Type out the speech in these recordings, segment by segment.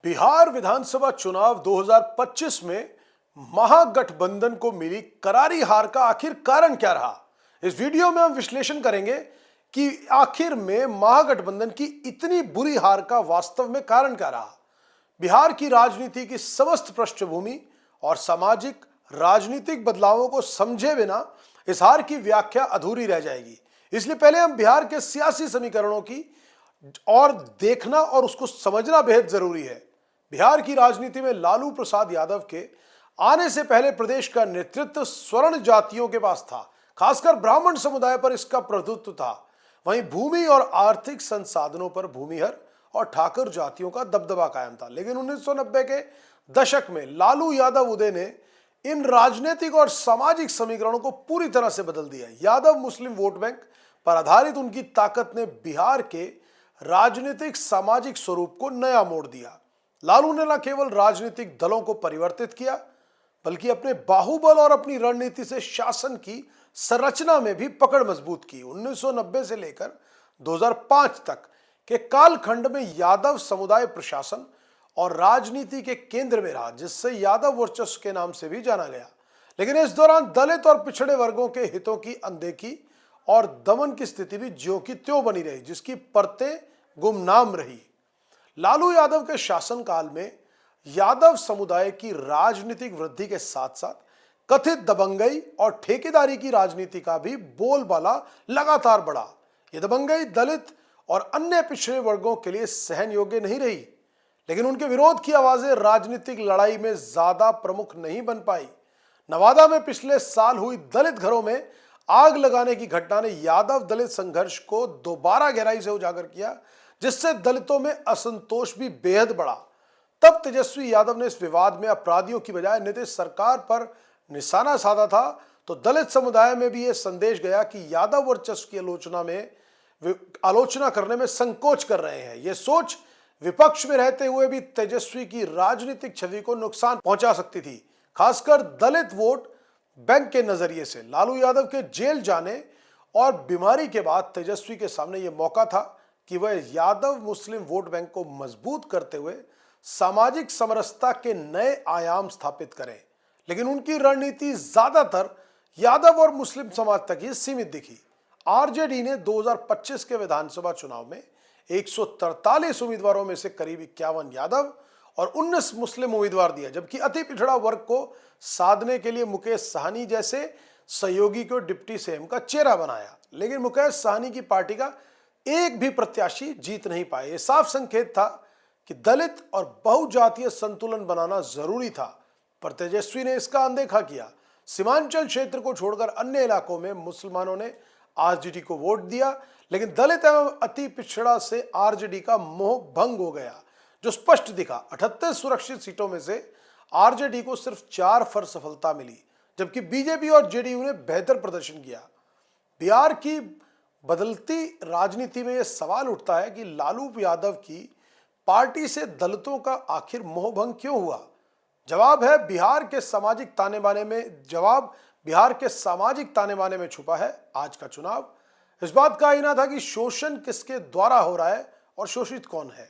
बिहार विधानसभा चुनाव 2025 में महागठबंधन को मिली करारी हार का आखिर कारण क्या रहा। इस वीडियो में हम विश्लेषण करेंगे कि आखिर में महागठबंधन की इतनी बुरी हार का वास्तव में कारण क्या रहा। बिहार की राजनीति की समस्त पृष्ठभूमि और सामाजिक राजनीतिक बदलावों को समझे बिना इस हार की व्याख्या अधूरी रह जाएगी। इसलिए पहले हम बिहार के सियासी समीकरणों की और देखना और उसको समझना बेहद जरूरी है। बिहार की राजनीति में लालू प्रसाद यादव के आने से पहले प्रदेश का नेतृत्व स्वर्ण जातियों के पास था, खासकर ब्राह्मण समुदाय पर इसका प्रभुत्व था। वहीं भूमि और आर्थिक संसाधनों पर भूमिहर और ठाकुर जातियों का दबदबा कायम था। लेकिन 1990 के दशक में लालू यादव उदय ने इन राजनीतिक और सामाजिक समीकरणों को पूरी तरह से बदल दिया। यादव मुस्लिम वोट बैंक पर आधारित उनकी ताकत ने बिहार के राजनीतिक सामाजिक स्वरूप को नया मोड़ दिया। लालू ने न केवल राजनीतिक दलों को परिवर्तित किया, बल्कि अपने बाहुबल और अपनी रणनीति से शासन की संरचना में भी पकड़ मजबूत की। 1990 से लेकर 2005 तक के कालखंड में यादव समुदाय प्रशासन और राजनीति के केंद्र में रहा, जिससे यादव वर्चस्व के नाम से भी जाना गया। लेकिन इस दौरान दलित और पिछड़े वर्गों के हितों की अनदेखी और दमन की स्थिति भी ज्यों की त्यों बनी रही, जिसकी परतें गुमनाम रही। लालू यादव के शासनकाल में यादव समुदाय की राजनीतिक वृद्धि के साथ साथ कथित दबंगई और ठेकेदारी की राजनीति का भी बोलबाला लगातार बढ़ा। यह दबंगई दलित और अन्य पिछड़े वर्गों के लिए सहन योग्य नहीं रही, लेकिन उनके विरोध की आवाजें राजनीतिक लड़ाई में ज्यादा प्रमुख नहीं बन पाई। नवादा में पिछले साल हुई दलित घरों में आग लगाने की घटना ने यादव दलित संघर्ष को दोबारा गहराई से उजागर किया, जिससे दलितों में असंतोष भी बेहद बढ़ा। तब तेजस्वी यादव ने इस विवाद में अपराधियों की बजाय नीतीश सरकार पर निशाना साधा था, तो दलित समुदाय में भी यह संदेश गया कि यादव वर्चस्व की आलोचना करने में संकोच कर रहे हैं। यह सोच विपक्ष में रहते हुए भी तेजस्वी की राजनीतिक छवि को नुकसान पहुंचा सकती थी, खासकर दलित वोट बैंक के नजरिए से। लालू यादव के जेल जाने और बीमारी के बाद तेजस्वी के सामने यह मौका था कि वह यादव मुस्लिम वोट बैंक को मजबूत करते हुए सामाजिक समरसता के नए आयाम स्थापित करें। लेकिन उनकी रणनीति ज्यादातर यादव और मुस्लिम समाज तक ही सीमित दिखी। आरजेडी ने 2025 के विधानसभा चुनाव में 143 उम्मीदवारों में से करीब 51 यादव और 19 मुस्लिम उम्मीदवार दिया, जबकि अति पिछड़ा वर्ग को साधने के लिए मुकेश साहनी जैसे सहयोगी को डिप्टी सीएम का चेहरा बनाया। लेकिन मुकेश साहनी की पार्टी का एक भी प्रत्याशी जीत नहीं पाए। यह साफ संकेत था कि दलित और बहुजातीय संतुलन बनाना जरूरी था, पर तेजस्वी ने इसका अनदेखा किया। सीमांचल क्षेत्र को छोड़कर अन्य इलाकों में मुसलमानों ने आरजेडी को वोट दिया, लेकिन दलित एवं अति पिछड़ा से आरजेडी का मोह भंग हो गया, जो स्पष्ट दिखा। 38 सुरक्षित सीटों में से आरजेडी को सिर्फ 4 पर सफलता मिली, जबकि बीजेपी और जेडीयू ने बेहतर प्रदर्शन किया। बिहार की बदलती राजनीति में यह सवाल उठता है कि लालू यादव की पार्टी से दलितों का आखिर मोहभंग क्यों हुआ। जवाब बिहार के सामाजिक ताने बाने में छुपा है। आज का चुनाव इस बात का आईना था कि शोषण किसके द्वारा हो रहा है और शोषित कौन है।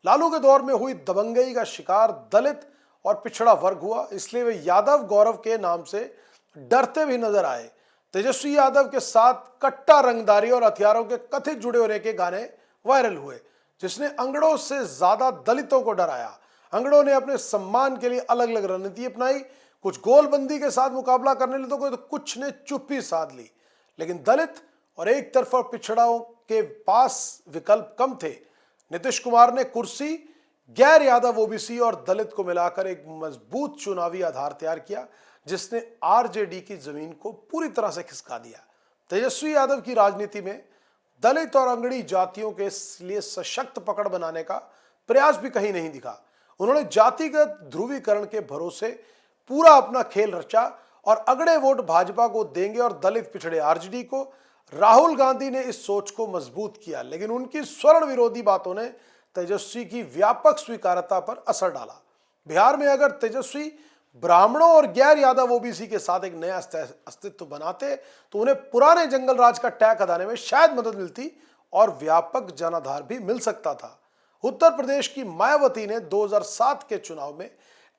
लालू के दौर में हुई दबंगई का शिकार दलित और पिछड़ा वर्ग हुआ, इसलिए वे यादव गौरव के नाम से डरते भी नजर आए। तेजस्वी यादव के साथ कट्टा रंगदारी और हथियारों के कथित जुड़े होने के गाने वायरल हुए, जिसने अंगड़ों से ज्यादा दलितों को डराया। अंगड़ों ने अपने सम्मान के लिए अलग अलग रणनीति अपनाई, कुछ गोलबंदी के साथ मुकाबला करने लगे तो कुछ ने चुप्पी साध ली। लेकिन दलित और एक तरफा पिछड़ाओं के पास विकल्प कम थे। नीतीश कुमार ने कुर्सी, गैर यादव ओबीसी और दलित को मिलाकर एक मजबूत चुनावी आधार तैयार किया, जिसने आरजेडी की जमीन को पूरी तरह से खिसका दिया। तेजस्वी यादव की राजनीति में दलित और अंगड़ी जातियों के लिए सशक्त पकड़ बनाने का प्रयास भी कहीं नहीं दिखा। उन्होंने जातिगत ध्रुवीकरण के भरोसे पूरा अपना खेल रचा और अगड़े वोट भाजपा को देंगे और दलित पिछड़े आरजेडी को। राहुल गांधी ने इस सोच को मजबूत किया, लेकिन उनकी स्वर्ण विरोधी बातों ने तेजस्वी की व्यापक स्वीकार्यता पर असर डाला। बिहार में अगर तेजस्वी ब्राह्मणों और गैर यादव ओबीसी के साथ एक नया अस्तित्व बनाते तो उन्हें पुराने जंगल राज का टैग हटाने में शायद मदद मिलती और व्यापक जनाधार भी मिल सकता था। उत्तर प्रदेश की मायावती ने 2007 के चुनाव में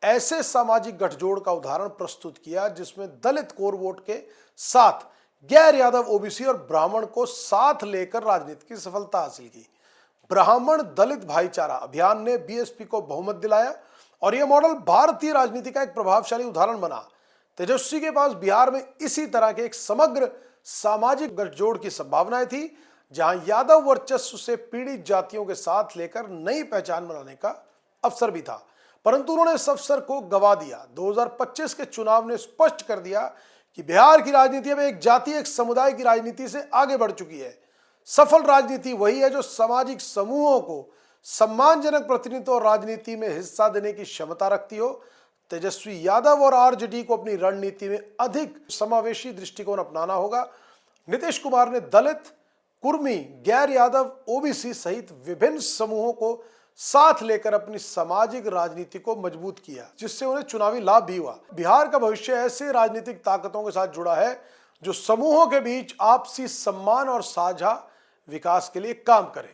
ऐसे सामाजिक गठजोड़ का उदाहरण प्रस्तुत किया जिसमें दलित कोर वोट के साथ गैर यादव ओबीसी और ब्राह्मण को साथ लेकर राजनीति की सफलता हासिल की। ब्राह्मण दलित भाईचारा अभियान ने बीएसपी को बहुमत दिलाया और यह मॉडल भारतीय राजनीति का एक प्रभावशाली उदाहरण बना। तेजस्वी के पास बिहार में इसी तरह के एक समग्र सामाजिक गठजोड़ की संभावनाएं थी, जहां यादव वर्चस्व से पीड़ित जातियों के साथ लेकर नई पहचान बनाने का अवसर भी था, परंतु उन्होंने इस अवसर को गवा दिया। 2025 के चुनाव ने स्पष्ट कर दिया कि बिहार की राजनीति अब एक जाति, एक समुदाय की राजनीति से आगे बढ़ चुकी है। सफल राजनीति वही है जो सामाजिक समूहों को सम्मानजनक प्रतिनिधित्व और राजनीति में हिस्सा देने की क्षमता रखती हो। तेजस्वी यादव और आरजेडी को अपनी रणनीति में अधिक समावेशी दृष्टिकोण अपनाना होगा। नीतीश कुमार ने दलित, कुर्मी, गैर यादव, ओबीसी सहित विभिन्न समूहों को साथ लेकर अपनी सामाजिक राजनीति को मजबूत किया, जिससे उन्हें चुनावी लाभ भी हुआ। बिहार का भविष्य ऐसे राजनीतिक ताकतों के साथ जुड़ा है जो समूहों के बीच आपसी सम्मान और साझा विकास के लिए काम करें।